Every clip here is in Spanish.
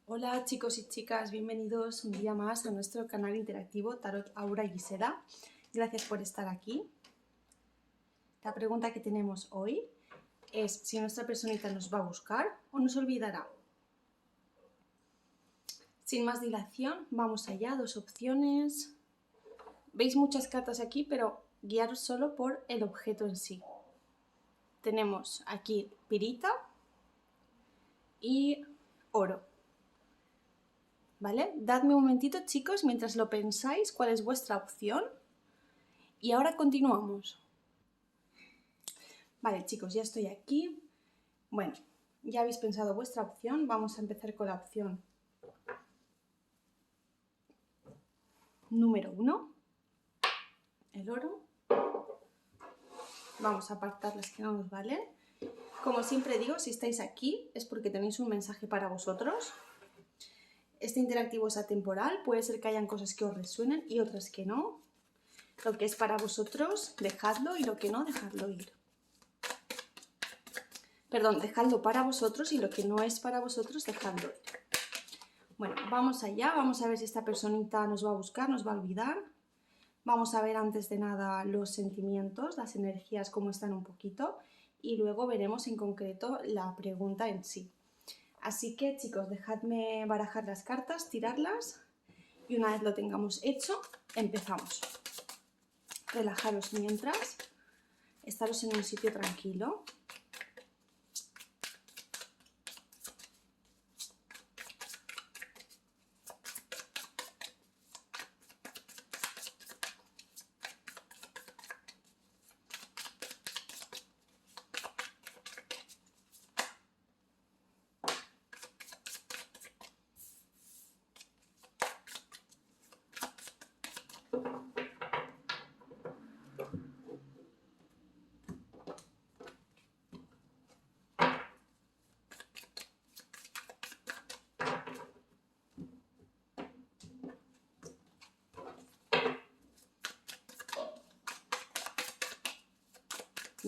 Hola chicos y chicas, bienvenidos un día más a nuestro canal interactivo Tarot Aura y Gisela. Gracias por estar aquí. La pregunta que tenemos hoy es si nuestra personita nos va a buscar o nos olvidará. Sin más dilación, vamos allá, dos opciones. Veis muchas cartas aquí, pero guiaros solo por el objeto en sí. Tenemos aquí pirita y oro. ¿Vale? Dadme un momentito, chicos, mientras lo pensáis, cuál es vuestra opción. Y ahora continuamos. Vale, chicos, ya estoy aquí. Bueno, ya habéis pensado vuestra opción. Vamos a empezar con la opción número 1, el oro. Vamos a apartar las que no nos valen. Como siempre digo, si estáis aquí es porque tenéis un mensaje para vosotros. Este interactivo es atemporal, puede ser que hayan cosas que os resuenen y otras que no. Lo que es para vosotros, dejadlo, y lo que no, dejadlo ir. Perdón, dejadlo para vosotros y lo que no es para vosotros, dejadlo ir. Bueno, vamos allá, vamos a ver si esta personita nos va a buscar, nos va a olvidar. Vamos a ver antes de nada los sentimientos, las energías, cómo están un poquito, y luego veremos en concreto la pregunta en sí. Así que chicos, dejadme barajar las cartas, tirarlas, y una vez lo tengamos hecho, empezamos. Relajaros mientras, estaros en un sitio tranquilo.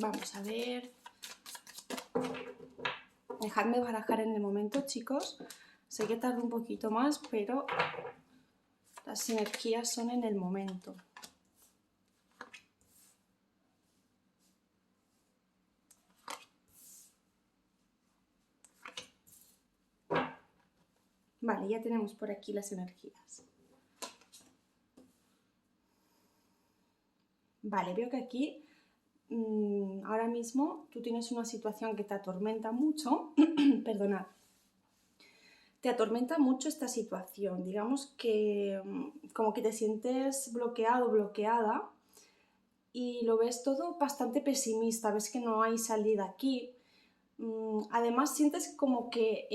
Vamos a ver. Dejadme barajar en el momento, chicos. Sé que tarda un poquito más, pero las energías son en el momento. Vale, ya tenemos por aquí las energías. Vale, veo que aquí ahora mismo tú tienes una situación que te atormenta mucho. Perdonad. Te atormenta mucho esta situación. Digamos que como que te sientes bloqueado, bloqueada, y lo ves todo bastante pesimista. Ves que no hay salida aquí. Además sientes como que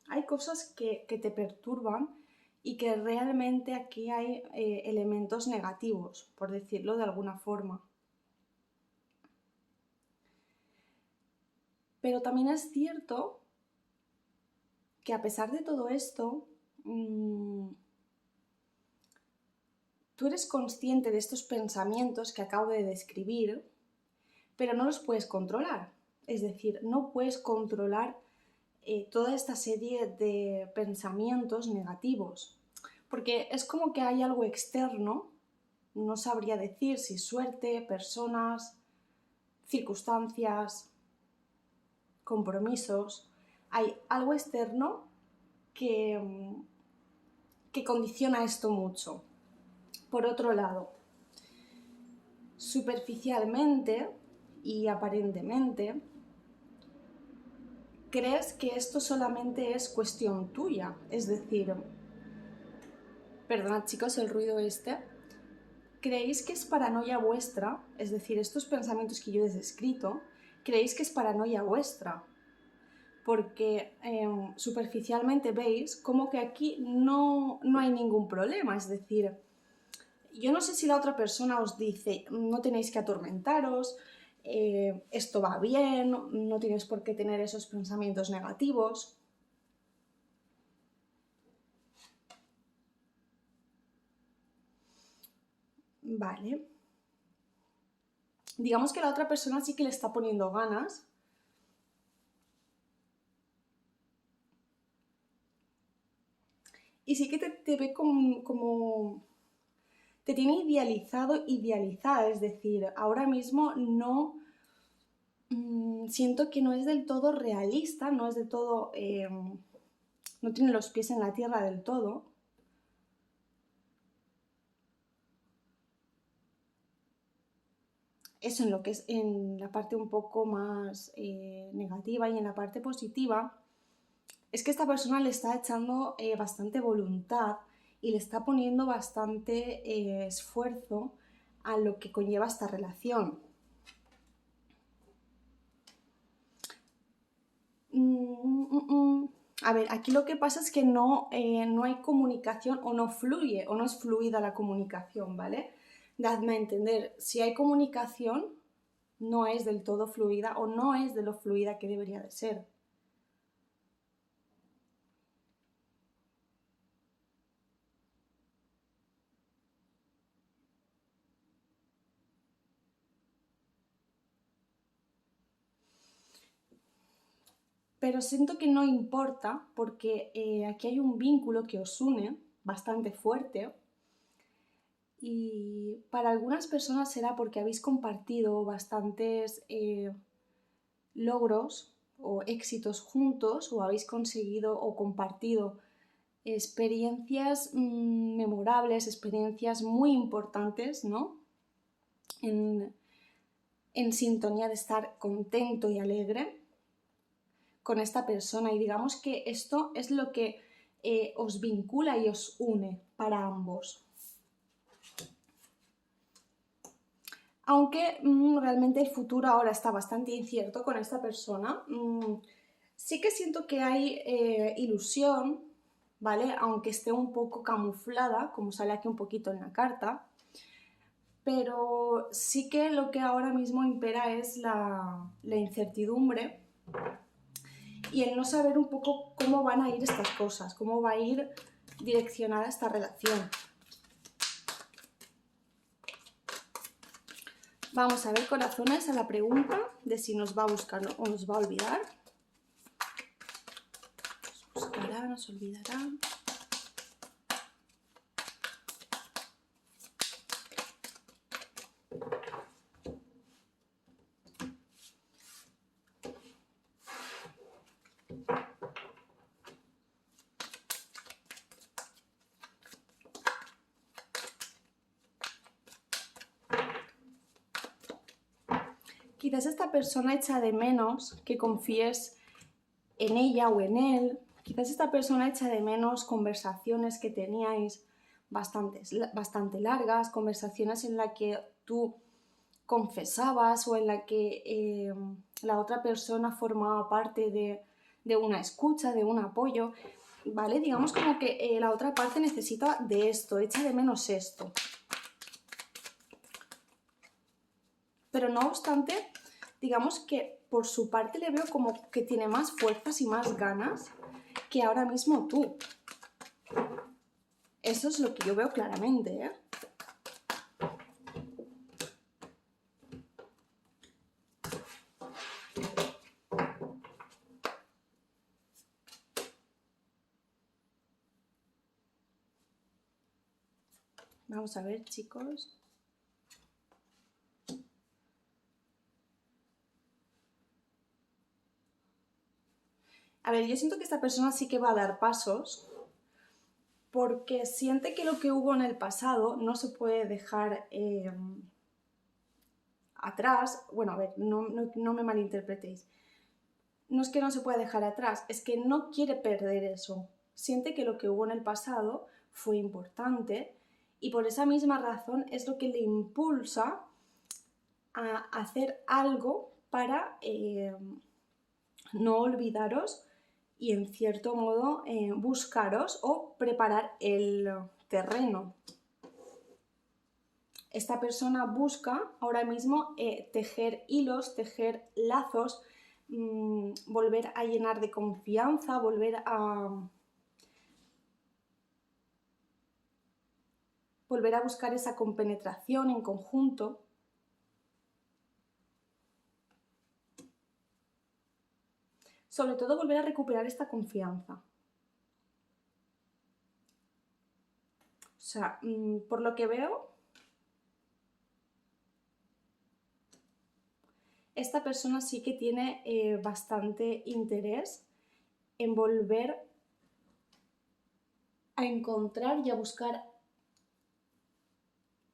hay cosas que te perturban y que realmente aquí hay elementos negativos, por decirlo de alguna forma. Pero también es cierto que a pesar de todo esto, tú eres consciente de estos pensamientos que acabo de describir, pero no los puedes controlar. Es decir, no puedes controlar toda esta serie de pensamientos negativos, porque es como que hay algo externo, no sabría decir si suerte, personas, circunstancias, compromisos, hay algo externo que condiciona esto mucho. Por otro lado, superficialmente y aparentemente, crees que esto solamente es cuestión tuya, es decir, perdonad chicos el ruido este, creéis que es paranoia vuestra, es decir, estos pensamientos que yo he descrito, creéis que es paranoia vuestra, porque superficialmente veis como que aquí no hay ningún problema, es decir, yo no sé si la otra persona os dice no tenéis que atormentaros, esto va bien, no tienes por qué tener esos pensamientos negativos. Vale. Digamos que la otra persona sí que le está poniendo ganas. y sí que te ve como te tiene idealizado, idealizada, es decir, ahora mismo no siento que no es del todo realista, no es del todo, no tiene los pies en la tierra del todo. Eso en lo que es en la parte un poco más negativa, y en la parte positiva es que esta persona le está echando bastante voluntad y le está poniendo bastante esfuerzo a lo que conlleva esta relación. A ver, aquí lo que pasa es que no hay comunicación, o no fluye, o no es fluida la comunicación, ¿vale? Dadme a entender, si hay comunicación, no es del todo fluida, o no es de lo fluida que debería de ser. Pero siento que no importa, porque aquí hay un vínculo que os une bastante fuerte, y para algunas personas será porque habéis compartido bastantes logros o éxitos juntos, o habéis conseguido o compartido experiencias memorables, experiencias muy importantes, ¿no? En sintonía de estar contento y alegre con esta persona, y digamos que esto es lo que os vincula y os une para ambos. Aunque realmente el futuro ahora está bastante incierto con esta persona, sí que siento que hay ilusión, ¿vale? Aunque esté un poco camuflada, como sale aquí un poquito en la carta, pero sí que lo que ahora mismo impera es la incertidumbre y el no saber un poco cómo van a ir estas cosas, cómo va a ir direccionada esta relación. Vamos a ver, corazones, a la pregunta de si nos va a buscar o nos va a olvidar. Nos buscará, nos olvidará. Quizás esta persona echa de menos que confíes en ella o en él. Quizás esta persona echa de menos conversaciones que teníais bastante largas, conversaciones en las que tú confesabas, o en la que la otra persona formaba parte de una escucha, de un apoyo, ¿vale? Digamos como que la otra parte necesita de esto, echa de menos esto. Pero no obstante, digamos que por su parte le veo como que tiene más fuerzas y más ganas que ahora mismo tú. Eso es lo que yo veo claramente, ¿eh? Vamos a ver, chicos. A ver, yo siento que esta persona sí que va a dar pasos, porque siente que lo que hubo en el pasado no se puede dejar atrás. Bueno, a ver, no me malinterpretéis. No es que no se pueda dejar atrás, es que no quiere perder eso. Siente que lo que hubo en el pasado fue importante, y por esa misma razón es lo que le impulsa a hacer algo para no olvidaros y, en cierto modo, buscaros o preparar el terreno. Esta persona busca ahora mismo tejer hilos, tejer lazos, volver a llenar de confianza, volver a buscar esa compenetración en conjunto. Sobre todo volver a recuperar esta confianza. sea, por lo que veo, esta persona sí que tiene bastante interés en volver a encontrar y a buscar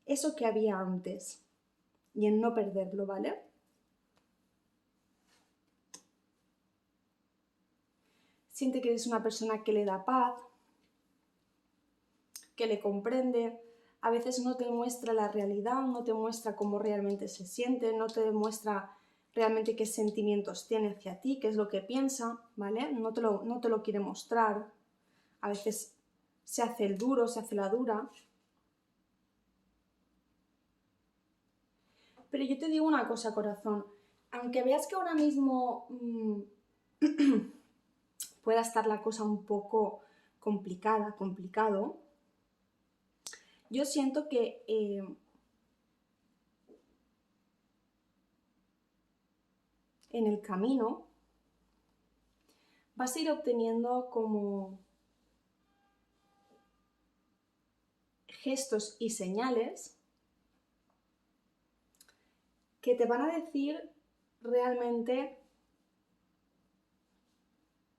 eso que había antes y en no perderlo, ¿vale? Siente que eres una persona que le da paz, que le comprende. A veces no te muestra la realidad, no te muestra cómo realmente se siente, no te demuestra realmente qué sentimientos tiene hacia ti, qué es lo que piensa, ¿vale? No te lo quiere mostrar. A veces se hace el duro, se hace la dura. Pero yo te digo una cosa, corazón. Aunque veas que ahora mismo pueda estar la cosa un poco complicado, yo siento que en el camino vas a ir obteniendo como gestos y señales que te van a decir realmente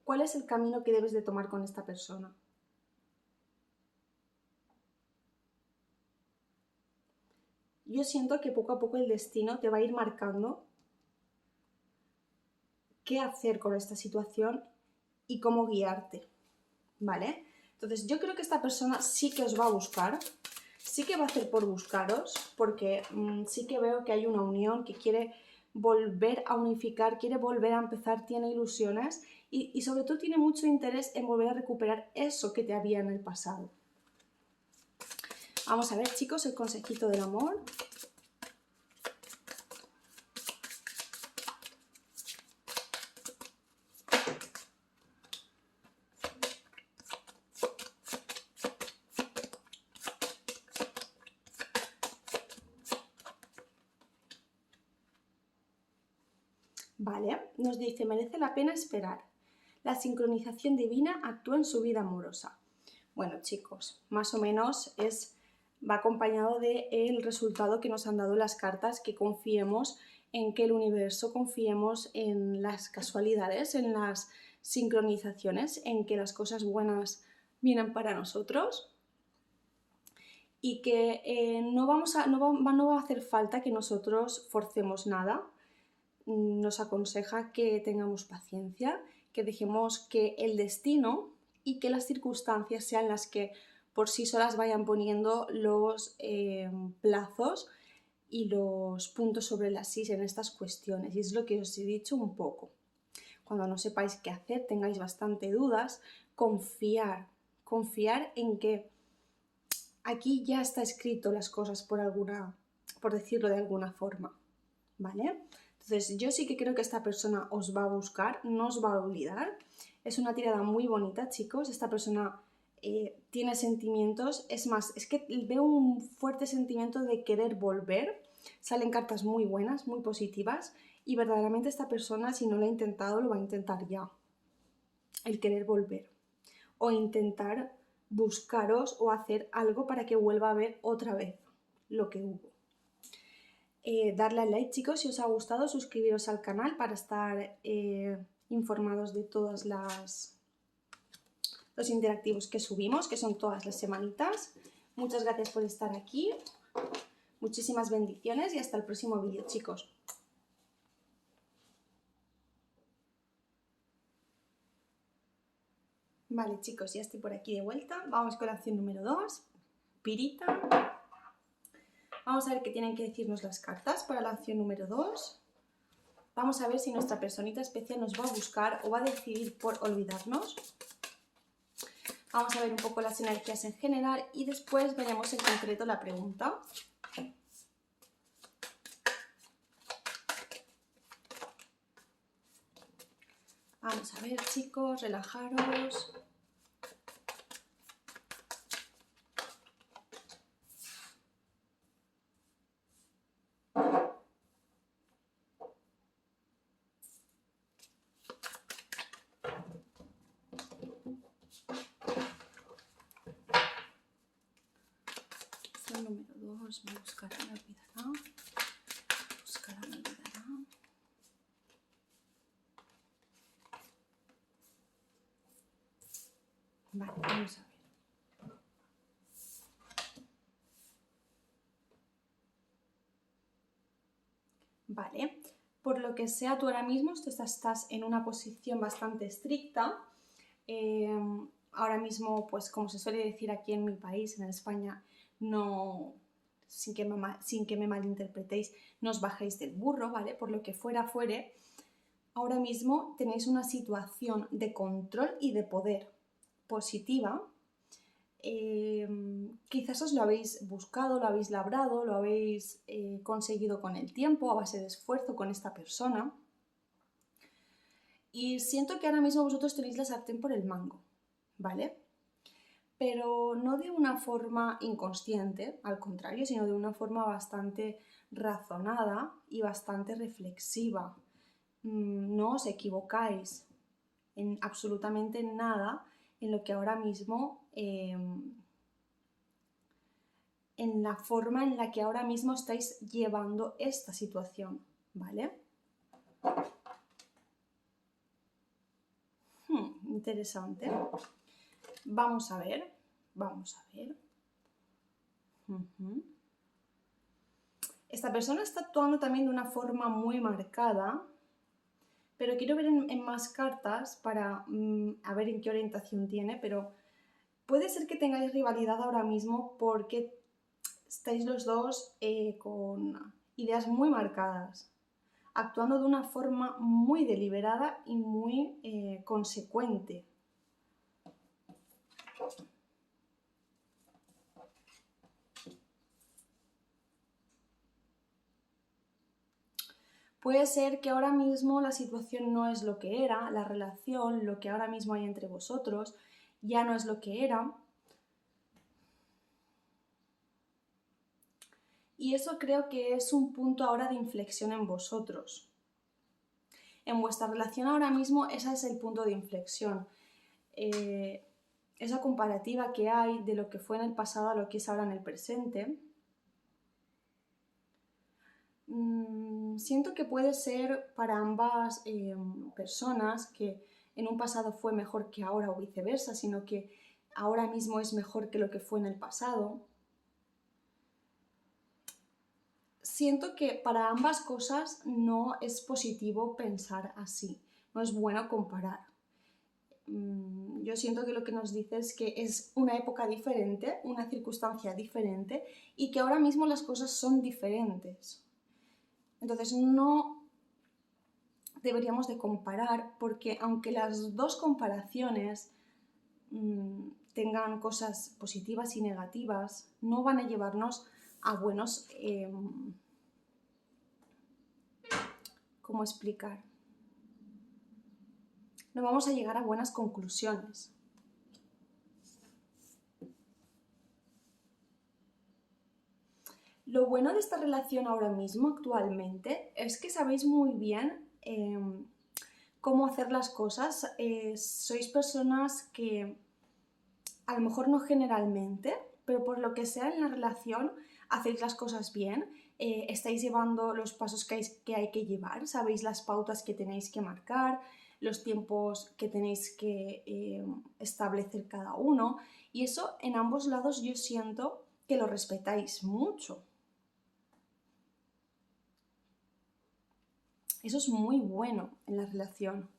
cuál es el camino que debes de tomar con esta persona. Yo siento que poco a poco el destino te va a ir marcando qué hacer con esta situación y cómo guiarte, ¿vale? Entonces yo creo que esta persona sí que os va a buscar, sí que va a hacer por buscaros, porque sí que veo que hay una unión, que quiere volver a unificar, quiere volver a empezar, tiene ilusiones y sobre todo tiene mucho interés en volver a recuperar eso que te había en el pasado. Vamos a ver, chicos, el consejito del amor. Vale, nos dice, merece la pena esperar. La sincronización divina actúa en su vida amorosa. Bueno, chicos, más o menos va acompañado del resultado que nos han dado las cartas, que confiemos en que el universo, confiemos en las casualidades, en las sincronizaciones, en que las cosas buenas vienen para nosotros y que no va a hacer falta que nosotros forcemos nada. Nos aconseja que tengamos paciencia, que dejemos que el destino y que las circunstancias sean las que por sí solas vayan poniendo los plazos y los puntos sobre las is en estas cuestiones. Y es lo que os he dicho un poco. Cuando no sepáis qué hacer, tengáis bastante dudas, confiar en que aquí ya está escrito las cosas por decirlo de alguna forma, ¿vale? Entonces yo sí que creo que esta persona os va a buscar, no os va a olvidar. Es una tirada muy bonita, chicos. Esta persona tiene sentimientos. Es más, es que veo un fuerte sentimiento de querer volver. Salen cartas muy buenas, muy positivas. Y verdaderamente esta persona, si no lo ha intentado, lo va a intentar ya. El querer volver. O intentar buscaros o hacer algo para que vuelva a ver otra vez lo que hubo. Darle al like, chicos, si os ha gustado, suscribiros al canal para estar informados de todos los interactivos que subimos, que son todas las semanitas. Muchas gracias por estar aquí, muchísimas bendiciones y hasta el próximo vídeo, chicos. Vale, chicos, ya estoy por aquí de vuelta. Vamos con la acción número 2, Pirita. Vamos a ver qué tienen que decirnos las cartas para la acción número 2. Vamos a ver si nuestra personita especial nos va a buscar o va a decidir por olvidarnos. Vamos a ver un poco las energías en general y después veremos en concreto la pregunta. Vamos a ver, chicos, relajaros. Dios, me buscará, me olvidará. Buscará, me olvidará. Vale, vamos a ver. Vale, por lo que sea, tú ahora mismo estás en una posición bastante estricta. Ahora mismo, pues como se suele decir aquí en mi país, en España, no, sin que me malinterpretéis, no os bajéis del burro, ¿vale? Por lo que fuere, ahora mismo tenéis una situación de control y de poder positiva. Quizás os lo habéis buscado, lo habéis labrado, lo habéis conseguido con el tiempo, a base de esfuerzo con esta persona. Y siento que ahora mismo vosotros tenéis la sartén por el mango, ¿vale? Pero no de una forma inconsciente, al contrario, sino de una forma bastante razonada y bastante reflexiva. No os equivocáis en absolutamente nada en lo que ahora mismo, en la forma en la que ahora mismo estáis llevando esta situación, ¿vale? Interesante. Vamos a ver. Esta persona está actuando también de una forma muy marcada, pero quiero ver en más cartas para a ver en qué orientación tiene, pero puede ser que tengáis rivalidad ahora mismo porque estáis los dos con ideas muy marcadas, actuando de una forma muy deliberada y muy consecuente. Puede ser que ahora mismo la situación no es lo que era, la relación, lo que ahora mismo hay entre vosotros, ya no es lo que era. Y eso creo que es un punto ahora de inflexión en vosotros. En vuestra relación ahora mismo ese es el punto de inflexión. Esa comparativa que hay de lo que fue en el pasado a lo que es ahora en el presente. Siento que puede ser para ambas personas que en un pasado fue mejor que ahora o viceversa, sino que ahora mismo es mejor que lo que fue en el pasado. Siento que para ambas cosas no es positivo pensar así, no es bueno comparar. Yo siento que lo que nos dice es que es una época diferente, una circunstancia diferente y que ahora mismo las cosas son diferentes. Entonces no deberíamos de comparar porque aunque las dos comparaciones tengan cosas positivas y negativas, no van a llevarnos a buenos... ¿cómo explicar? No vamos a llegar a buenas conclusiones. Lo bueno de esta relación ahora mismo, actualmente, es que sabéis muy bien cómo hacer las cosas. Sois personas que, a lo mejor no generalmente, pero por lo que sea en la relación, hacéis las cosas bien, estáis llevando los pasos que hay que llevar, sabéis las pautas que tenéis que marcar, los tiempos que tenéis que establecer cada uno, y eso en ambos lados yo siento que lo respetáis mucho. Eso es muy bueno en la relación,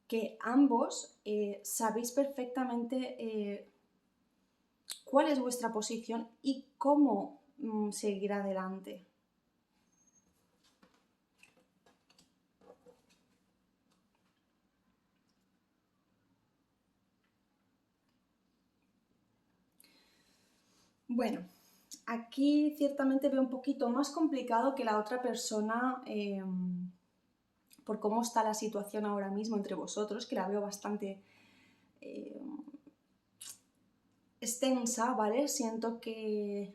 que ambos sabéis perfectamente cuál es vuestra posición y cómo seguir adelante. Bueno, aquí ciertamente veo un poquito más complicado que la otra persona por cómo está la situación ahora mismo entre vosotros, que la veo bastante extensa, ¿vale? Siento que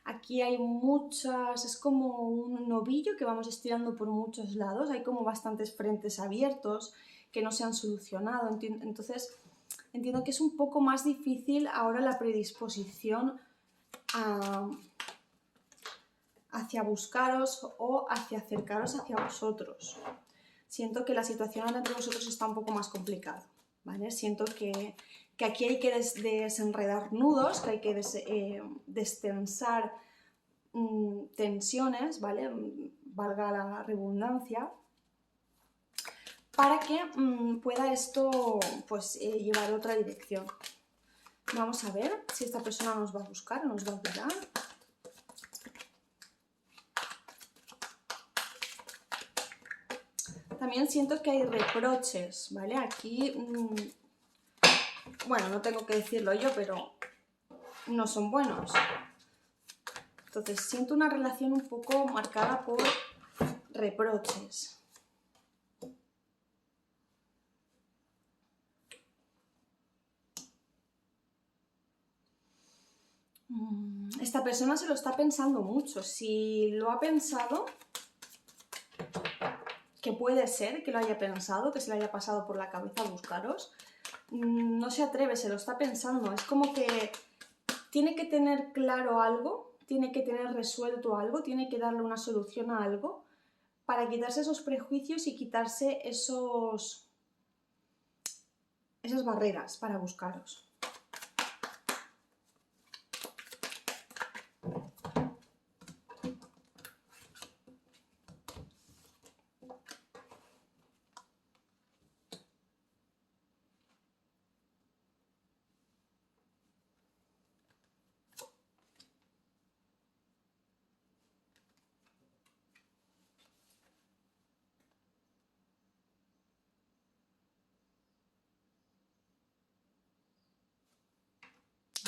aquí hay muchas, es como un novillo que vamos estirando por muchos lados, hay como bastantes frentes abiertos que no se han solucionado, entonces entiendo que es un poco más difícil ahora la predisposición hacia buscaros o hacia acercaros hacia vosotros. Siento que la situación ahora entre vosotros está un poco más complicada, ¿vale? Siento que aquí hay que desenredar nudos, que hay que destensar tensiones, ¿vale? Valga la redundancia, para que pueda esto pues, llevar otra dirección. Vamos a ver si esta persona nos va a buscar o nos va a olvidar. También siento que hay reproches, ¿vale? Aquí, bueno, no tengo que decirlo yo, pero no son buenos. Entonces, siento una relación un poco marcada por reproches. Esta persona se lo está pensando mucho. Si lo ha pensado, que puede ser que lo haya pensado, que se le haya pasado por la cabeza buscaros, no se atreve, se lo está pensando. Es como que tiene que tener claro algo, tiene que tener resuelto algo, tiene que darle una solución a algo para quitarse esos prejuicios y quitarse esas barreras para buscaros.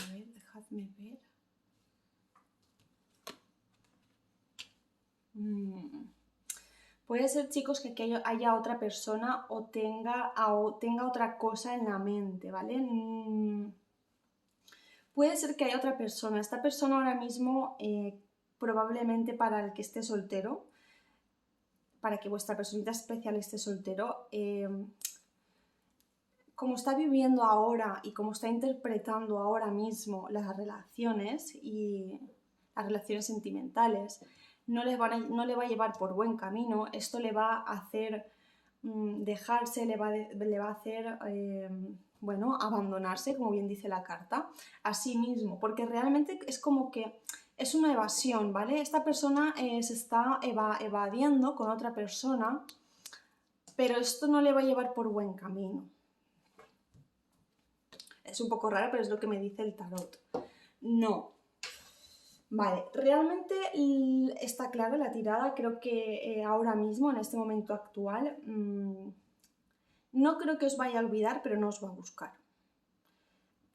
A ver, dejadme ver. Puede ser, chicos, que aquí haya otra persona o tenga otra cosa en la mente, ¿vale? Puede ser que haya otra persona. Esta persona ahora mismo, probablemente para el que esté soltero, para que vuestra personita especial esté soltero, como está viviendo ahora y como está interpretando ahora mismo las relaciones y las relaciones sentimentales, no le va a llevar por buen camino. Esto le va a hacer dejarse, le va a hacer, bueno, abandonarse, como bien dice la carta, a sí mismo, porque realmente es como que es una evasión, ¿vale? Esta persona se está evadiendo con otra persona, pero esto no le va a llevar por buen camino. Es un poco raro, pero es lo que me dice el tarot. No. Vale, realmente está claro la tirada. Creo que ahora mismo, en este momento actual, no creo que os vaya a olvidar, pero no os va a buscar.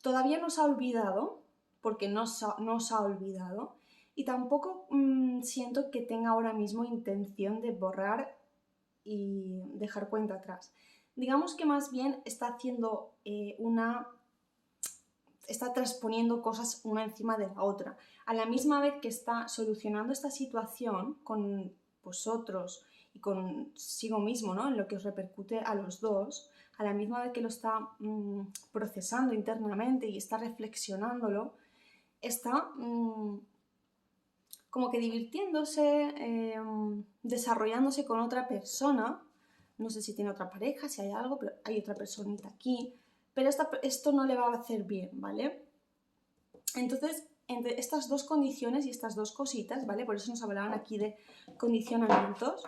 Todavía no os ha olvidado, porque no os ha olvidado, y tampoco siento que tenga ahora mismo intención de borrar y dejar cuenta atrás. Digamos que más bien está haciendo está transponiendo cosas una encima de la otra. A la misma vez que está solucionando esta situación con vosotros y consigo mismo, ¿no? En lo que os repercute a los dos, a la misma vez que lo está procesando internamente y está reflexionándolo, está como que divirtiéndose, desarrollándose con otra persona. No sé si tiene otra pareja, si hay algo, pero hay otra personita aquí. Pero esto no le va a hacer bien, ¿vale? Entonces, entre estas dos condiciones y estas dos cositas, ¿vale? Por eso nos hablaban aquí de condicionamientos,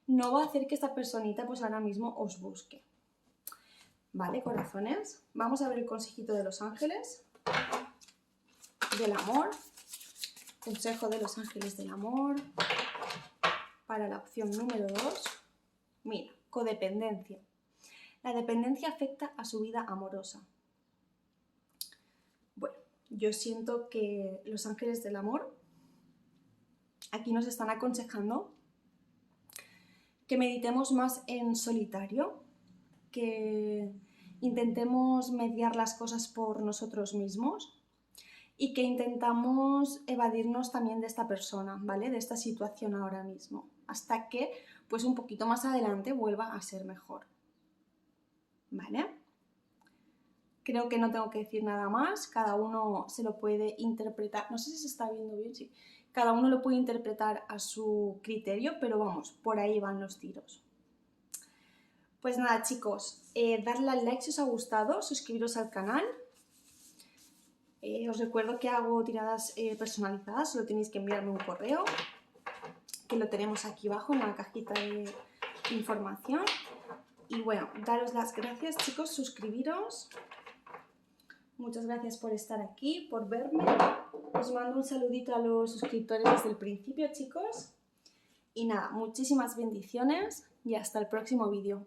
no va a hacer que esta personita pues ahora mismo os busque. ¿Vale, corazones? Vamos a ver el consejito de los ángeles, del amor, consejo de los ángeles del amor, para la opción número 2. Mira, codependencia. La dependencia afecta a su vida amorosa. Bueno, yo siento que los ángeles del amor aquí nos están aconsejando que meditemos más en solitario, que intentemos mediar las cosas por nosotros mismos y que intentamos evadirnos también de esta persona, ¿vale? De esta situación ahora mismo, hasta que pues un poquito más adelante vuelva a ser mejor, ¿vale? creo que no tengo que decir nada más, cada uno se lo puede interpretar, no sé si se está viendo bien, sí. Cada uno lo puede interpretar a su criterio, pero vamos, por ahí van los tiros. Pues nada, chicos, darle al like si os ha gustado, suscribiros al canal. Os recuerdo que hago tiradas personalizadas, solo tenéis que enviarme un correo, que lo tenemos aquí abajo en la cajita de información. Y bueno, daros las gracias, chicos, suscribiros. Muchas gracias por estar aquí, por verme. Os mando un saludito a los suscriptores desde el principio, chicos. Y nada, muchísimas bendiciones y hasta el próximo vídeo.